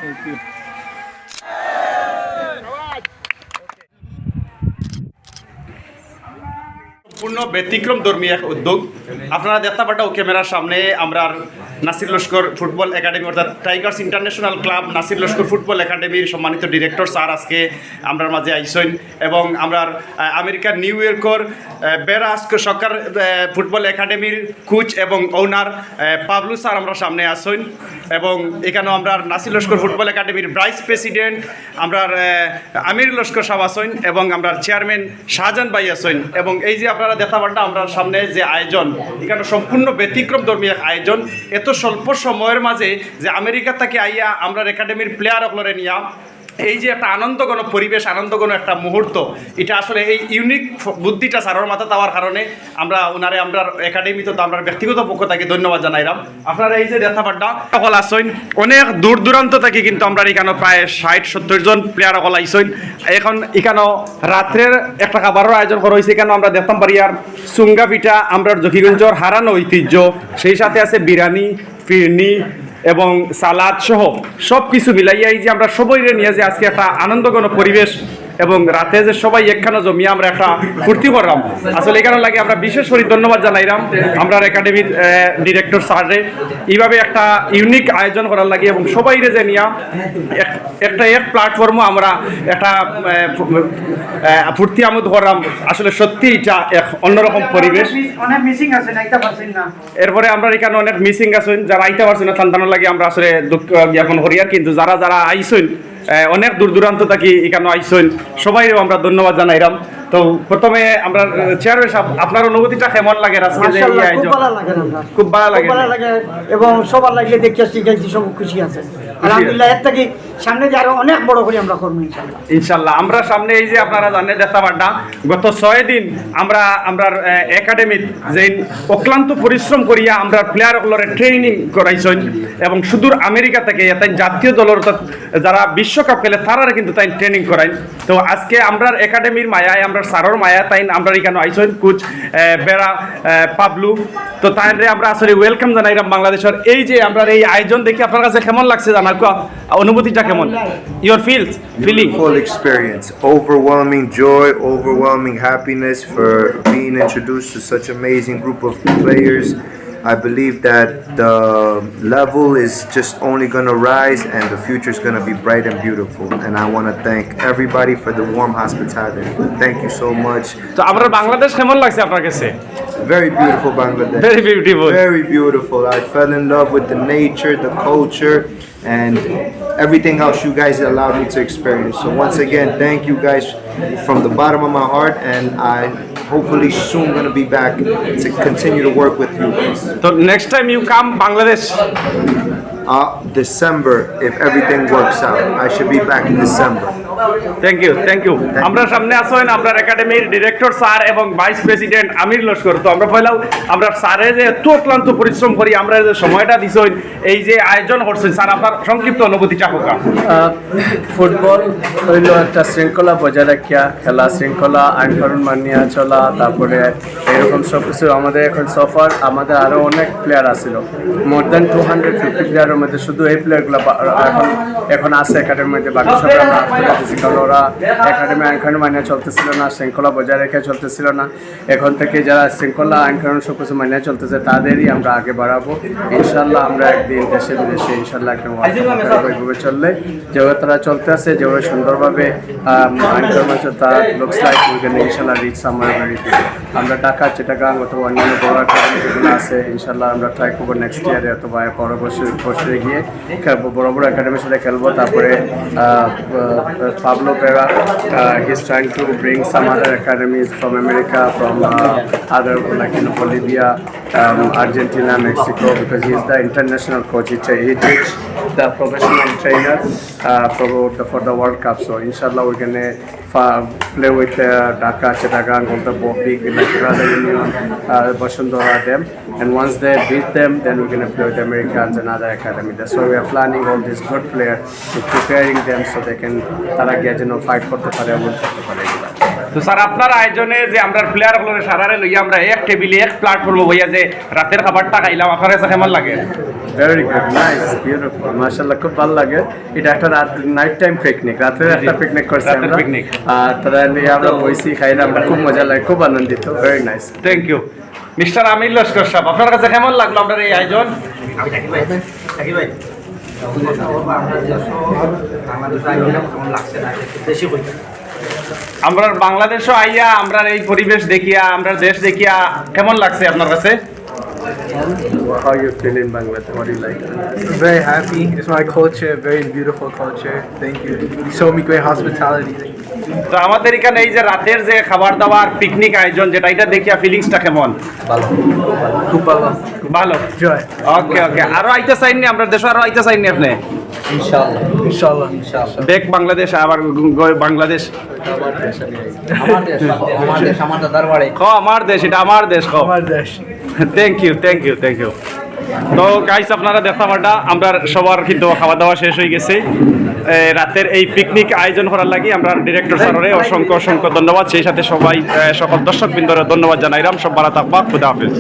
Thank you. পূর্ণ ব্যতিক্রম ধর্মী এক উদ্যোগ আপনারা দেখতে পাঠাও ক্যামেরার সামনে আমরা নাসির লস্কর ফুটবল একাডেমি অর্থাৎ Tigers international club Nasir Laskar football একাডেমির সম্মানিত ডিরেক্টর স্যার আজকে আমরা মাঝে আইসেন এবং আমরা আমেরিকার নিউ ইয়র্কর বেরাস সরকার ফুটবল একাডেমির কোচ এবং ওনার পাবলু স্যার আমরা সামনে আসেন এবং এখানেও আমরা নাসির লস্কর ফুটবল একাডেমির ভাইস প্রেসিডেন্ট আমরা আমির লস্কর সাহেব আসেন এবং আমরা চেয়ারম্যান শাহজাহান ভাই আসেন এবং এই যে আপনারা দেখা পারটা আমরা সামনে যে আয়োজন এখানে সম্পূর্ণ ব্যতিক্রম ধর্মী এক আয়োজন এত স্বল্প সময়ের মাঝে যে আমেরিকা থেকে আইয়া আমরা একাডেমির প্লেয়ার অকলরে নিয়া এই যে একটা আনন্দঘন পরিবেশ আনন্দঘন একটা মুহূর্ত এটা আসলে এই ইউনিক বুদ্ধিটা স্যারের মাথা দেওয়ার কারণে আমরা ওনারে আমরা একাডেমি তো আমরা ব্যক্তিগত পক্ষ থেকে ধন্যবাদ জানাইলাম আপনারা এই যে দেখা পাড্ডা সকল আসছেন অনেক দূর দূরান্ত থেকে কিন্তু আমরা এখানে প্রায় 60-70 জন প্লেয়ার সকল আইসেন এখন এখানে রাত্রের একটা খাবারের আয়োজন করা হয়েছে এখানে আমরা দেখতাম পারি আর চুঙ্গা পিঠা আমরা জকিগঞ্জর হারানো ঐতিহ্য সেই সাথে আছে বিরিয়ানি ফিরনি এবং সালাদ সহ সব কিছু মিলাইয়া এই যে আমরা সবাই নিয়ে যে আজকে একটা আনন্দঘন পরিবেশ এবং রাতে যে সবাই একখানে জমিয়ে আমরা একটা ফুর্তি করলাম আসলে এই কারণে লাগে আমরা বিশেষ করে ধন্যবাদ জানাইলাম আমরা একাডেমির ডিরেক্টর স্যারে এইভাবে একটা ইউনিক আয়োজন করার লাগে এবং সবাই যে নিয়ে একটা এক প্ল্যাটফর্মও আমরা একটা ফুর্তি আমোদ করলাম আসলে সত্যি এটা এক অন্যরকম পরিবেশ অনেক মিসিং আছে নাইতে পারছেন না এরপরে আমরা এখানে অনেক মিসিং আছেন যারা আইতে পারছেন না সন্তানের লাগে আমরা আসলে দুঃখ জ্ঞাপন করি আর কিন্তু যারা যারা আইসেন অনেক দূর দূরান্ত থেকে এখানে আইসেন সবাইও আমরা ধন্যবাদ জানাইলাম তো প্রথমে আমরা চেয়ারম্যান সাহেব আপনার অনুভূতিটা কেমন লাগে আজকে যে এই আয়োজন খুব ভালো লাগে এবং সবার লাগলে দেখতে শিখাইছি সব খুশি আছে আলহামদুলিল্লাহ এর থেকে সামনে যে আরো অনেক বড় করে আমরা করব ইনশাআল্লাহ আমরা সামনে এই যে আপনারা জানেন দেখতে পারটা গত 6 দিন আমরা একাডেমিতে যে অক্লান্ত পরিশ্রম করিয়া আমরা প্লেয়ারগুলোরে ট্রেনিং করাইছেন এবং সুদূর আমেরিকা থেকে তাই জাতীয় দলের যারা বিশ্বকাপ খেলে তারা কিন্তু তাই ট্রেনিং করাই তো আজকে আমরা একাডেমির মায়ায় আমরা স্যারের মায়া তাই আমরা এখানে আইসেন কোচ বেড়া পাবলু তো তাইরে আমরা আসলে ওয়েলকাম জানাইলাম বাংলাদেশের এই যে আমরা এই আয়োজন দেখি আপনার কাছে কেমন লাগছে জানা অনুভূতিটা কেমন your feeling full experience, overwhelming joy, overwhelming happiness for being introduced to such amazing group of players. I believe that the level is just only going to rise and the future is going to be bright and beautiful, and I want to thank everybody for the warm hospitality. Thank you so much. So আমরা বাংলাদেশ কেমন লাগছে আপনার কাছে Very beautiful Bangladesh. Very beautiful. Very beautiful. I fell in love with the nature, the culture, and everything else you guys allowed me to experience. So once again, thank you guys from the bottom of my heart, and I hopefully soon gonna be back to continue to work with you guys. So next time you come Bangladesh, December, if everything works out. I should be back in December. Thank you আমরা সামনে আসেন আমরা একাডেমির director sir এবং vice president Amir Laskar তো আমরা পয়লাও আমরা স্যারে যে এত ক্লান্ত পরিশ্রম করি আমরা যে সময়টা দিছেন এই যে আয়োজন করছেন স্যার আপনার সংক্ষিপ্ত অনুভূতিটা হোক ফুটবল হইল একটা শৃঙ্খলা বজায় রাখিয়া খেলা শৃঙ্খলা আইন কানুন মানিয়া চলা তারপরে এরকম সব কিছু আমাদের এখন সফার আমাদের আরও অনেক প্লেয়ার আসছিল মোর দেন 250 প্লেয়ারের মধ্যে শুধু এই প্লেয়ারগুলো এখন আছে একাডেমির মধ্যে বাকি সব আমরা কারণ ওরা একাডেমি আইন কানুন মানিয়ে চলতেছিল না শৃঙ্খলা বজায় রেখে চলতেছিল না এখন থেকে যারা শৃঙ্খলা আইন কানুন সব কিছু মানিয়ে চলতেছে তাদেরই আমরা আগে বাড়াবো ইনশাল্লাহ আমরা একদিন দেশে বিদেশে ইনশাল্লাহ একটা ওইভাবে চললে যেভাবে তারা চলতে আছে যেভাবে সুন্দরভাবে আইন কানুন তারা লুকস লাইক ওইখানে ইনশাল্লাহ রিক্স আমরা ঢাকা চিটাগাং অথবা অন্যান্য বড় একাডেমি যেগুলো আছে ইনশাল্লাহ আমরা ট্রাই করবো নেক্সট ইয়ারে অথবা পরের বছরে গিয়ে খেলবো বড় বড় একাডেমির সাথে খেলবো তারপরে Pablo Pera, he's trying to bring some other academies from America, from other like Bolivia, Argentina, Mexico, because he's the international coach. He teach the professional trainer for the World Cup. So inshallah we're gonna play with Dhaka, Chittagong, all the big like Radha Union, Bashundora, them. And once they beat them, then we're gonna play with Americans and other academy. That's why we are planning all these good players to preparing them so they can fight for the তো sir আপনার আয়োজনে যে আমরা player গুলো সারারে লইয়া আমরা এক টেবিলে এক প্ল্যাটফর্মে বইয়া যে রাতের খাবারটা খাইলাম আপনার কাছে কেমন লাগে? ভেরি গুড, নাইস, বিউটিফুল, মাশাআল্লাহ, খুব ভালো লাগে। এটা একটা রাত নাইট টাইম পিকনিক, রাতের একটা পিকনিক করছি রাতের আমরা। picnic। আর তারা নিয়ে আমরা বইছি, খাইলাম, আমরা খুব মজা লাগে, খুব আনন্দিত, very nice. Thank you. Mister Amir Laskar Saheb আপনার কাছে কেমন লাগলো আপনার এই আয়োজন? আমরা বাংলাদেশও আইয়া আমরা এই পরিবেশ দেখিয়া আমরা দেশ দেখিয়া কেমন লাগছে আপনার কাছে? How you feel in Bangladesh? What do you like? Very happy. It's my culture, very beautiful culture. Thank you. You showed me great hospitality. তো আমাদের এখানে এই যে রাতের যে খাবার দাবার পিকনিক আয়োজন যেটা এটা দেখিয়া ফিলিংসটা কেমন? Kupala. ভালো। Joy. ওকে ওকে, আরো আইতে চাইনি আমরা দেশে, আরো আইতে চাইনি আপনি? Inshallah. Inshallah. Inshallah. বেক বাংলাদেশ আবার বাংলাদেশ খ আমার দেশ, এটা আমার দেশ খ। Bangladesh. Thank you thank you thank you. তো গাইস আপনারা দেখা পাটা আমরা সবার কিন্তু খাওয়া দাওয়া শেষ হয়ে গেছে। রাতের এই পিকনিক আয়োজন করার লাগি আমরা ডিরেক্টর স্যারের অসংখ্য অসংখ্য ধন্যবাদ, সেই সাথে সবাই সকল দর্শকবৃন্দরে ধন্যবাদ জানাইলাম। সব ভালো থাকবা, খুদা হাফেজ।